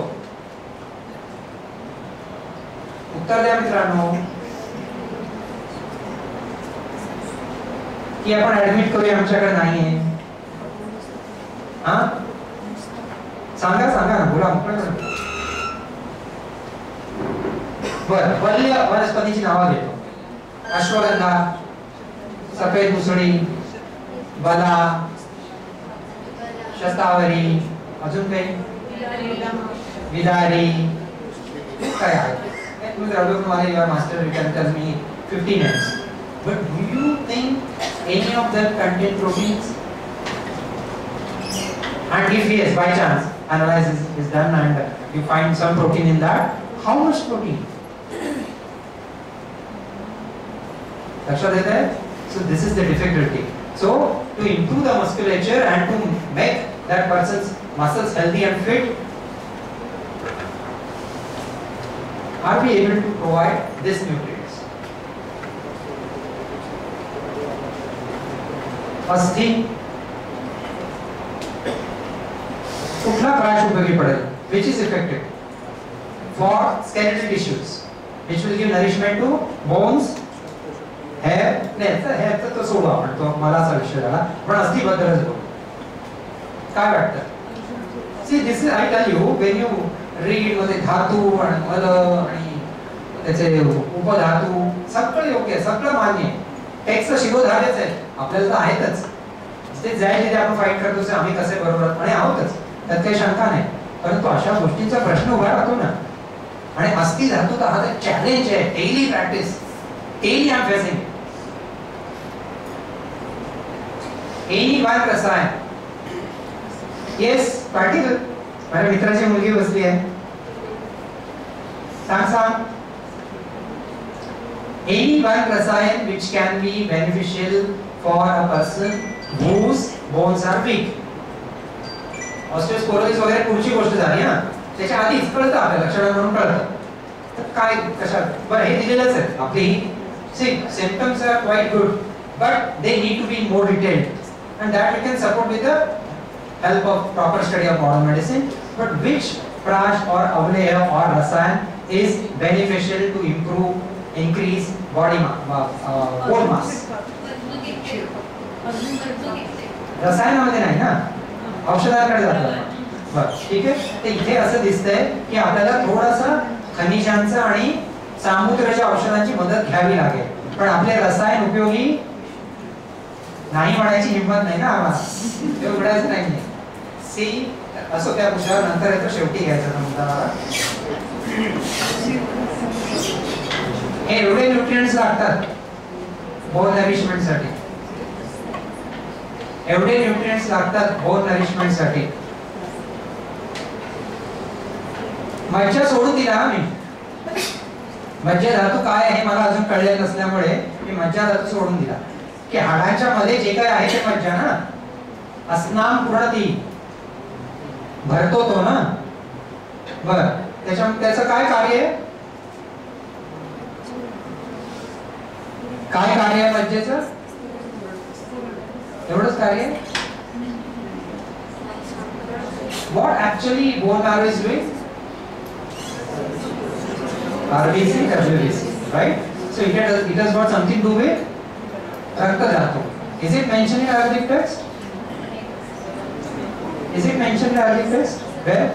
उत्तर द्या मित्रांनो. की आपण ऍडमिट करूया, आमच्याकडे नाहीये. हा, सांगा सांगा ना, बोला. बरं, वल्य वनस्पतीची नावं घेतो. अश्वगंधा, सफेद मुसळी, बला, शतावरी, अजून काही? विदारी. काय आहे? तुम्ही जर तुम्हाला your master return tell me 15 names. But do you think any of them contain proteins? And if yes, by chance, analysis is done and you find some protein in that, how much protein? लक्षात येत आहे? So this is the difficulty. So to improve the musculature and to make that person's muscles healthy and fit, are we able to provide this nutrients? अस्थि कुठला प्राश उपयोगी पडेल? Which is effective for skeletal tissues, which will give nourishment to bones, hair. नाही, hair तर सोडू आपण, तो मला असा विषय झाला. पण अस्थिबद्दलच बोलू. काय वाटतं? See, this is, I tell you, when you read मध्ये धातू आणि मल आणि त्याचे उपधातू सगळं योग्य आहे, सगळं मान्य आहे. टेक्स्ट शिरोधारेच आहे, आपल्याला तर आहेतच. ते जाय जिथे आपण फाईट करतो आम्ही कसे बरोबर आणि आहोतच, त्यात काही शंका नाही. परंतु अशा गोष्टींचा प्रश्न उभा राहतो ना. आणि अस्थि धातू तर हा चॅलेंज आहे. Daily practice, daily I am facing. Any one रसायन. येस पाटील, माझ्या मित्राची मुलगी बसली आहे. सांग सांग. Any one rasayan which can be beneficial for a person whose bones are weak. ऑस्टिओस्क्लेरोसिस वगैरे पुढची गोष्ट झाली ना. त्याच्या आधीच कळतं आपल्याला, लक्षणं म्हणून कळतं. तर काय कशा बरं हे दिलेलंच आहे. आपली symptoms are quite good, but they need to be more detailed, and that we can support with the help of proper study of modern medicine. But which prash or avleya or rasayan is beneficial to improve, increase body bone mass? रसायनामध्ये नाही ना, औषधांकडे जातात. बरं ठीक आहे. तर इथे असं दिसतंय की आपल्याला थोडंसं खनिजांचं आणि सामुद्राच्या औषधांची मदत घ्यावी लागेल. पण आपले रसायन उपयोगी नाही म्हणायची हिंमत नाही ना आम्हाला, ते उघडायचं नाही. सी असो, त्या विषयावर नंतर येतो, शेवटी घ्यायचा मुद्दा मला. हे एवढे न्यूट्रिएंट्स लागतात बोन नरिशमेंट साठी. एवढे न्यूट्रिएंट्स लागतात बोन नरिशमेंट साठी. मज्जा सोडून दिला मी. मज्जा धातू काय आहे मला अजून कळलेलं नसल्यामुळे मी मज्जा धातू सोडून दिला. की हाडांच्या मध्ये जे काय आहे ते मज्जा ना, अस्नाम पूर्णती भरतो तो ना. बर, त्याचं काय कार्य आहे? काय कार्य आहे मज्जेचं? एवढंच कार्य. What actually bone marrow is doing? RBC, WBC, right? So it has got something to do with rakta dhatu. Is it mentioned in Arabic text? Is it mentioned in Arabic text? Where?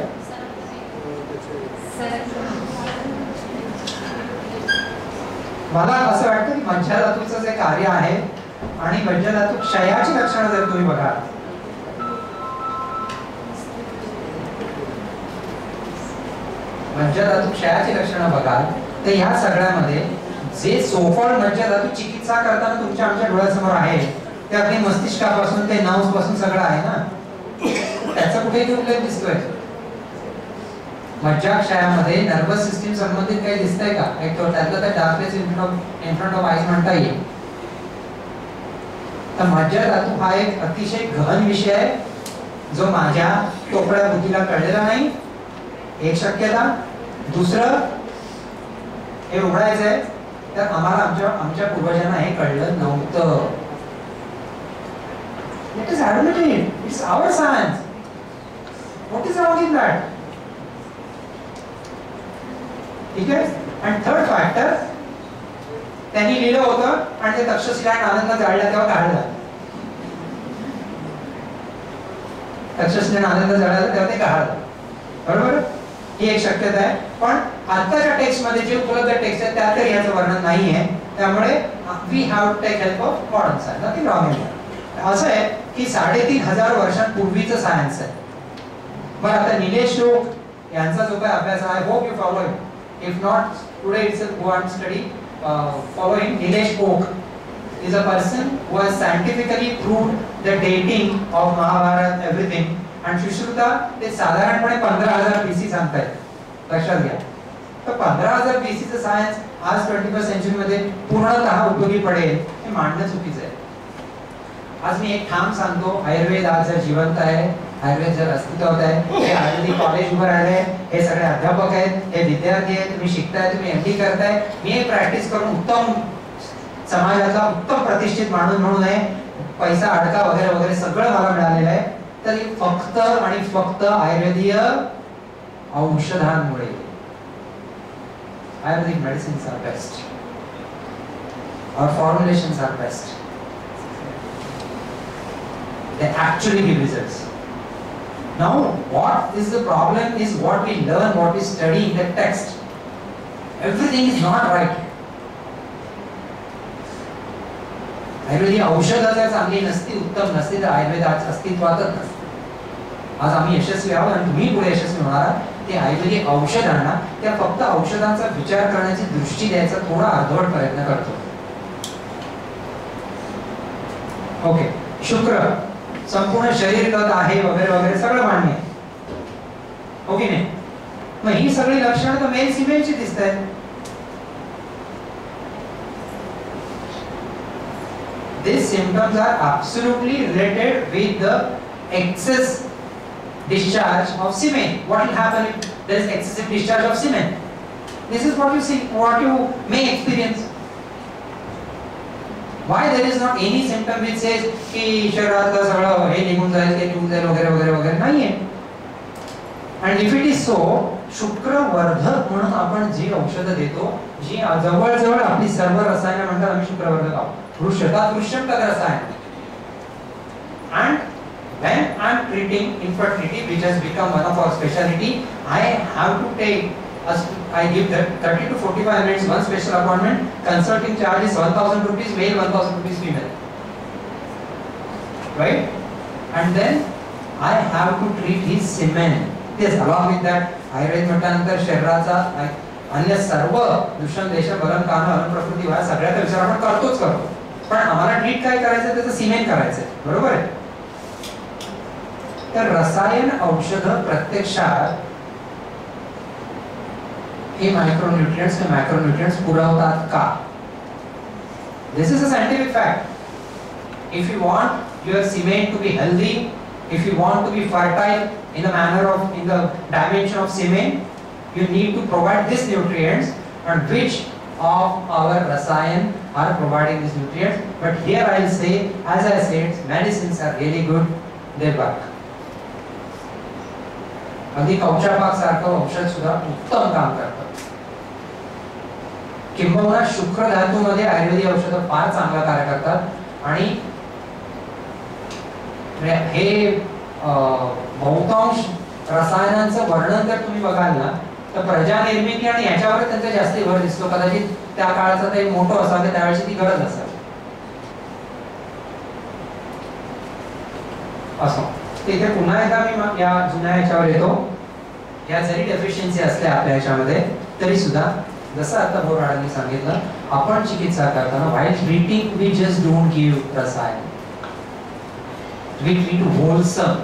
मला असं वाटतं की मज्जा धातूचं जे कार्य आहे आणि मज्जा धातू क्षयाची लक्षणं जर तुम्ही बघा, मज्जा धातू क्षयाची लक्षणं बघाल तर ह्या सगळ्यामध्ये जे सोफॉल मज्जाधातू चिकित्सा करताना तुमच्या आमच्या डोळ्यासमोर आहे ते अगदी मस्तिष्कापासून ते नर्व्स पासून सगळं आहे ना, त्याचा कुठेही उल्लेख दिसतोय? मज्जाक्षयामध्ये नर्वस सिस्टीम संबंधित काही दिसतंय का? एक तो त्यातलं तर darkness in front of eyes म्हणता येईल. तर मज्जाधातू हा एक अतिशय गहन विषय आहे जो माझ्या तोकड्या बुद्धीला कळलेला नाही, एक शक्यता. दुसरं, हे उघडायचं आहे तर आम्हाला आमच्या पूर्वजांना हे कळलं नव्हतं. Let us admit it. It's our science. What is wrong in that? ठीक आहे. आणि थर्ड फॅक्टर, त्यांनी लिहिलं होतं आणि ते तक्षशिला नालंदा जाळल्या तेव्हा काढलं. तक्षशिला नालंदा जाळल्या तेव्हा ते काढलं, बरोबर? ही एक शक्यता आहे. पण आताच्या टेक्स्ट मध्ये जे उपलब्ध टेक्स्ट आहे त्यात तरी याचं वर्णन नाही आहे. त्यामुळे we have to take help of modern science. Nothing wrong in that. असं आहे की 3,500 वर्षांपूर्वीचं सायन्स आहे. बरं, आता निलेश टोक यांचा जो काही अभ्यास आहे, I hope you follow it. If not today it's go and study follow him. Nilesh Kok is a person who has scientifically proved the dating of Mahabharata, everything. And Shushruta ते साधारणपणे 15,000 BC सांगतायत. लक्षात घ्या. तर 15,000 BC चं science आज 21st century मध्ये पूर्णतः उपयोगी पडेल हे मांडणं चुकीचं आहे. आज मी एक ठाम सांगतो, आयुर्वेद आज जर जिवंत आहे, आयुर्वेद जर अस्तित्वात आहे, हे आयुर्वेदिक कॉलेज उभं राहिले, हे सगळे अध्यापक आहेत, हे विद्यार्थी आहेत, तुम्ही शिकताय, तुम्ही MD करताय, मी हे प्रॅक्टिस करून उत्तम समाजाचा उत्तम प्रतिष्ठित माणूस म्हणून आहे, पैसा अडका वगैरे वगैरे सगळं मला मिळालेलं आहे. तर फक्त आणि फक्त आयुर्वेदीय औषधांमुळे. आयुर्वेदिक मेडिसिन्स आर बेस्ट, और formulations are best. They actually give results. Now, what is the problem is what we learn, what we study in the text. Everything is not right. Ayurvedic औषध जर चांगली नसती, उत्तम नसती, तर आयुर्वेद आज अस्तित्वातच नसते. आज आम्ही यशस्वी आहोत आणि तुम्ही पुढे यशस्वी होणार. ते आयुर्वेदिक औषधांना, त्या फक्त औषधांचा विचार करण्याची दृष्टी द्यायचा थोडा अर्धवट प्रयत्न करतो. ओके, शुक्र संपूर्ण शरीरगत आहे वगैरे वगैरे सगळं मान्य आहे, हो की नाही? मग ही सगळी लक्षणं तर मेल फिमेलची दिसत आहेत. These symptoms are absolutely related with the excess discharge of semen. What will happen if there is excessive discharge of semen? This is what you see, what you may experience. Why there is not any symptom which says कि शरीरातलं सगळं हे निघून जाईल, ते निघून जाईल वगैरे वगैरे वगैरे नाहीये. And if it is so, शुक्रवर्धक म्हणून आपण जी औषधं देतो, जी जवळजवळ आपली सर्व रसायनं म्हणतात आम्ही शुक्रवर्धक आहोत. वृषण तद रसायन. And when I am treating infertility, which has become one of our specialty, I have to take I give 30 to 45 minutes one special appointment. Consulting charge is 1,000 rupees male, 1,000 rupees female. Right? And then I have to treat his semen. Yes, along with that, Ayurveda म्हटल्यानंतर शरीराचा अन्य सर्व दूषण देश बलन कान अनुप्रकृती वा सगळ्याचा विचार आपण करतो. पण आम्हाला ट्रीट काय करायचं, त्याचं सिमेन करायचं, बरोबर आहे? तर रसायन औषध प्रत्यक्षात हे मायक्रोन्यूट्रिएंट्स आणि मॅक्रोन्यूट्रिएंट्स पुरवतात का? This is a scientific fact. If you want your semen to be healthy, if you want to be fertile in the manner of, in the dimension of semen, you need to provide these nutrients. And which of our rasayan are providing these nutrients? But here I will say, as I said, medicines are really good. They work. अगदी कवचापाक सारखं औषध सुद्धा उत्तम काम करतं. किंबहुना शुक्र धातूमध्ये आयुर्वेदिक औषधं फार चांगलं कार्य करतात. आणि हे बहुतांश रसायनांचं वर्णन जर तुम्ही बघाल ना, तर प्रजानिर्मिती आणि याच्यावर त्यांचा जास्ती भर दिसतो. कदाचित त्या काळाचा ते मोठं असावं, त्यावेळेची ती गरज असावी असं. तिथे पुन्हा एकदा मी या जुन्या याच्यावर येतो. या जरी डेफिशियन्सी असल्या आपल्या याच्यामध्ये तरी सुद्धा जसं आता बोराडांनी सांगितलं, आपण चिकित्सा करताना while treating we just don't give रसायन, we treat wholesome.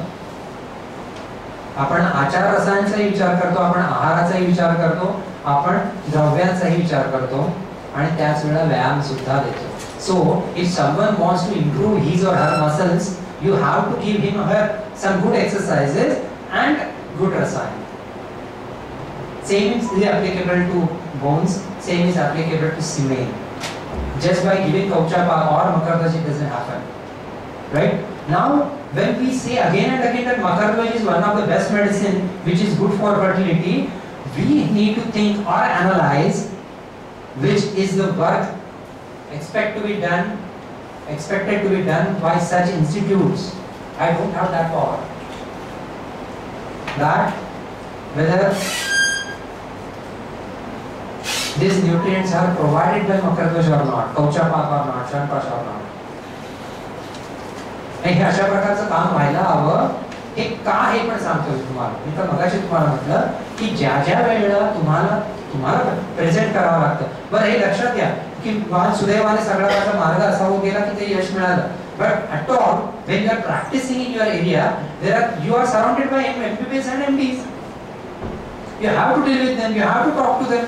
आपण आचार रसायनाचाही विचार करतो, आपण आहाराचाही विचार करतो, आपण द्रव्यांचाही विचार करतो आणि त्याच वेळेला व्यायाम सुद्धा देतो. So if someone wants to improve his or her muscles, you have to give him or her some good exercises and good rasayan. Same is applicable to bones, same is applicable to semen. Just by giving Kauchapak or Makardhaji doesn't happen. Right? Now, when we say again and again that Makardhaji is one of the best medicine which is good for fertility, we need to think or analyze which is the work expected to be done by such institutes. I don't have that power. That whether these nutrients are provided by Makardhaj or not, Kauchapak or not, Shanpash or not. हे अशा प्रकारचं काम व्हायला हवं. हे का हे पण सांगतो तुम्हाला. मी तर मगाशी तुम्हाला म्हटलं की ज्या ज्या वेळेला तुम्हाला प्रेझेंट करावं लागतं. बरं हे लक्षात घ्या की सुदैवाने सगळा माझा मार्ग असा होऊन गेला की ते यश मिळालं. But at all, when you are practicing in your area, you are surrounded by MBBS and MDs. You have to deal with them. You have to talk to them.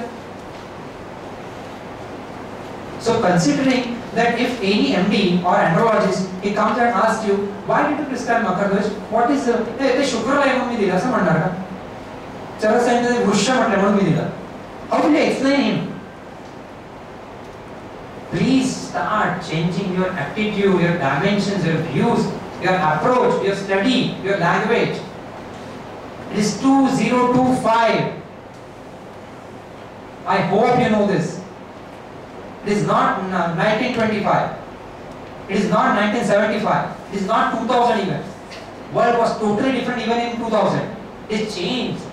So considering that if any MD or andrologist he comes and asks you, why did you prescribe Makardhaj? What is ते शुक्रला म्हणून मी दिला असं म्हणणार का? चला सांगितलं वृक्ष म्हटलं म्हणून मी दिला. How will you explain him? Please start changing your attitude, your dimensions, your views, your approach, your study, your language. It is 2025. I hope you know this. It is not 1925. It is not 1975. It is not 2000 even. World was totally different even in 2000. It changed.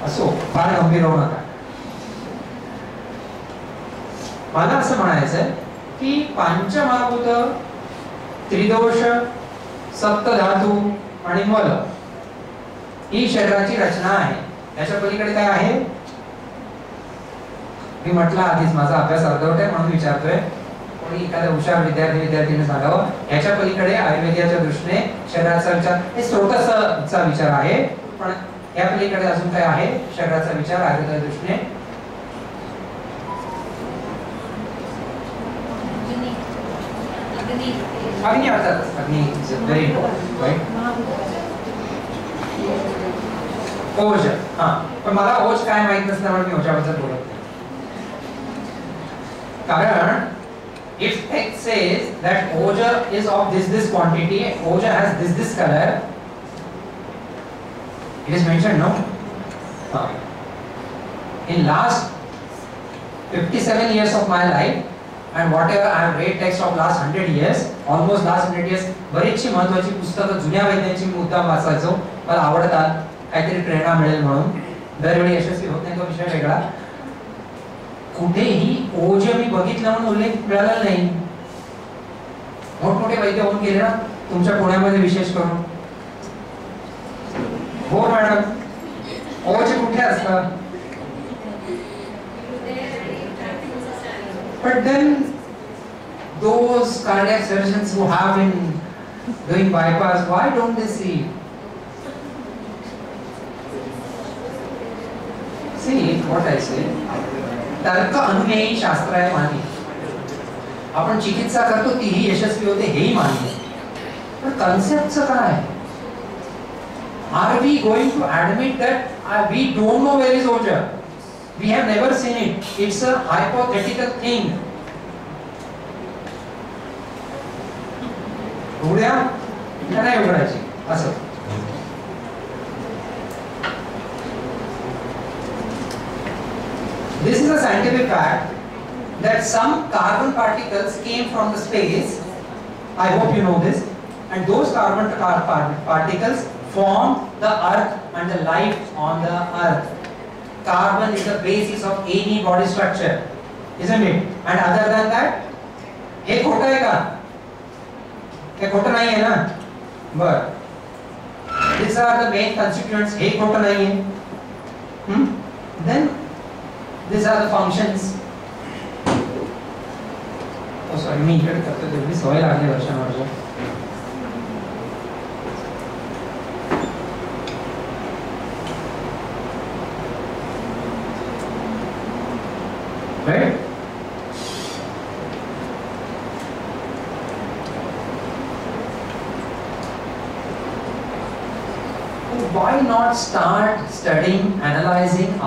असो फार गंभीर होऊ नका. मला असं म्हणायचंय की पंचमहाभूत, त्रिदोष, सप्तधातू आणि मल ही शरीराची रचना आहे. याच्या पलीकडे काय आहे? मी म्हटलं आधीच माझा अभ्यास अर्धवट आहे म्हणून विचारतोय. कोणी एखादा हुशार विद्यार्थीने सांगावं याच्या पलीकडे आयुर्वेदाच्या दृष्टीने शरीराचा विचार, हे स्रोतचा विचार आहे, पण या पलीकडे अजून काय आहे शरीराचा विचार आयुर्वेदाच्या दृष्टीने? अग्नी अर्थातच. अग्नी इज व्हेरी इम्पॉर्टंट, राईट? ओज. हां, पण मला ओज काय माहित नसल्यामुळे मी ओजाबद्दल बोलत नाही. कारण if it says that oja is of this quantity, oja has this color, it is mentioned, no? In last 57 years of my life and whatever I have read text of last 100 years, almost last 100 years, बरीचशी महत्त्वाची पुस्तकं जुन्या वैज्ञानिकांची मुद्दाम वाचायचो. मला आवडतात, काहीतरी प्रेरणा मिळेल म्हणून. दरवेळी यशस्वी होत नाही तो विषय वेगळा. कुठेही ओज मी बघितलं म्हणून उल्लेख मिळाला नाही. मोठमोठे वैद्य होऊन गेले ना तुमच्या पुण्यामध्ये विशेष करून. हो मॅडम, ओज कुठे असतं? But then those cardiac surgeons who have been doing bypass, why don't they see? See what I say. तर्क अनुयायी शास्त्र आहे मान्य. आपण चिकित्सा करतो तीही यशस्वी होते हेही मान्य. पण कन्सेप्टचं काय? Are we going to admit that we don't know where is oja? We have never seen it. It's a hypothetical thing. उड्या नाही उघडायची असं. This is a scientific fact that some carbon particles came from the space. I hope you know this. And those carbon particles formed the earth and the life on the earth. Carbon is the basis of any body structure, isn't it? And other than that, हे खोटं आहे का? हे खोटं नाही आहे ना? बर. these are the main constituents, हे खोटं नाही आहे. Then these are the functions. Oh sorry, मी इकडे करतो, तेवढी सवय लागली वर्षानुवर्ष. Right? Why not start studying, analyzing